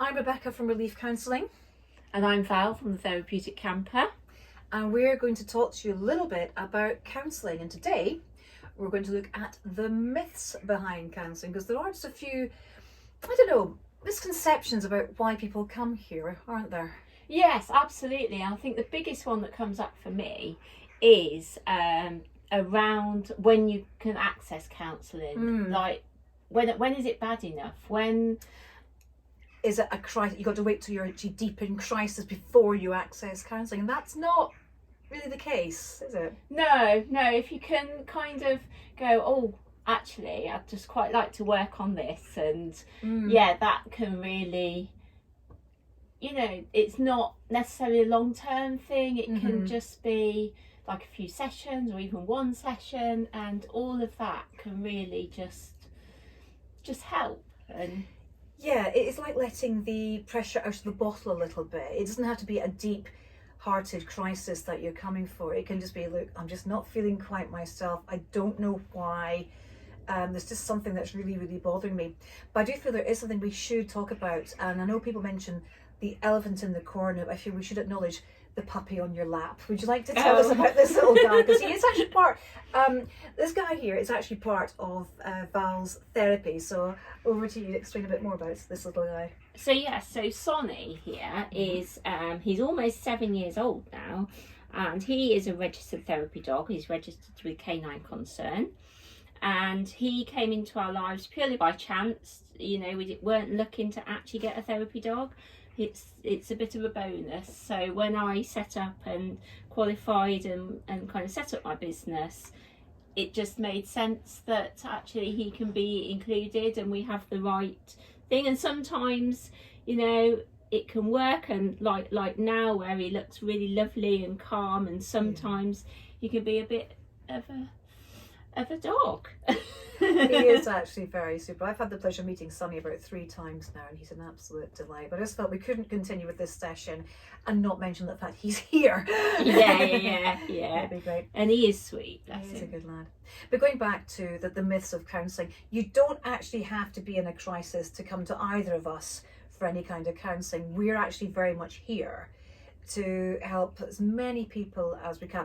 I'm Rebecca from Relief Counselling. And I'm Val from the Therapeutic Camper. And we're going to talk to you a little bit about counselling. And today we're going to look at the myths behind counselling, because there are just a few, misconceptions about why people come here, aren't there? Yes, absolutely. I think the biggest one that comes up for me is around when you can access counselling. Like, when is it bad enough? When is it a crisis? You've got to wait till you're actually deep in crisis before you access counselling, and that's not really the case, is it? No. If you can kind of go, oh, actually, I'd just quite like to work on this, and that can really, it's not necessarily a long-term thing. It can just be like a few sessions or even one session, and all of that can really just help. And yeah, it's like letting the pressure out of the bottle a little bit. It doesn't have to be a deep-hearted crisis that you're coming for. It can just be, look, I'm just not feeling quite myself. I don't know why. There's just something that's really, really bothering me. But I do feel there is something we should talk about. And I know people mention the elephant in the corner, but I feel we should acknowledge the puppy on your lap. Would you like to tell us about this little guy? Because he is actually part, this guy here is actually part of Val's therapy. So over to you to explain a bit more about this little guy. So Sonny here is, he's almost 7 years old now, and he is a registered therapy dog. He's registered with Canine Concern, and he came into our lives purely by chance. We weren't looking to actually get a therapy dog. It's a bit of a bonus. So when I set up and qualified and kind of set up my business, it just made sense that actually he can be included and we have the right thing. And sometimes, it can work, and like now where he looks really lovely and calm, and sometimes he can be a bit of a dog. He is actually very super. I've had the pleasure of meeting Sonny about 3 times now, and he's an absolute delight. But I just felt we couldn't continue with this session and not mention the fact he's here. Yeah. That'd be great. And he is sweet. He's a good lad. But going back to the myths of counselling, you don't actually have to be in a crisis to come to either of us for any kind of counselling. We're actually very much here to help as many people as we can.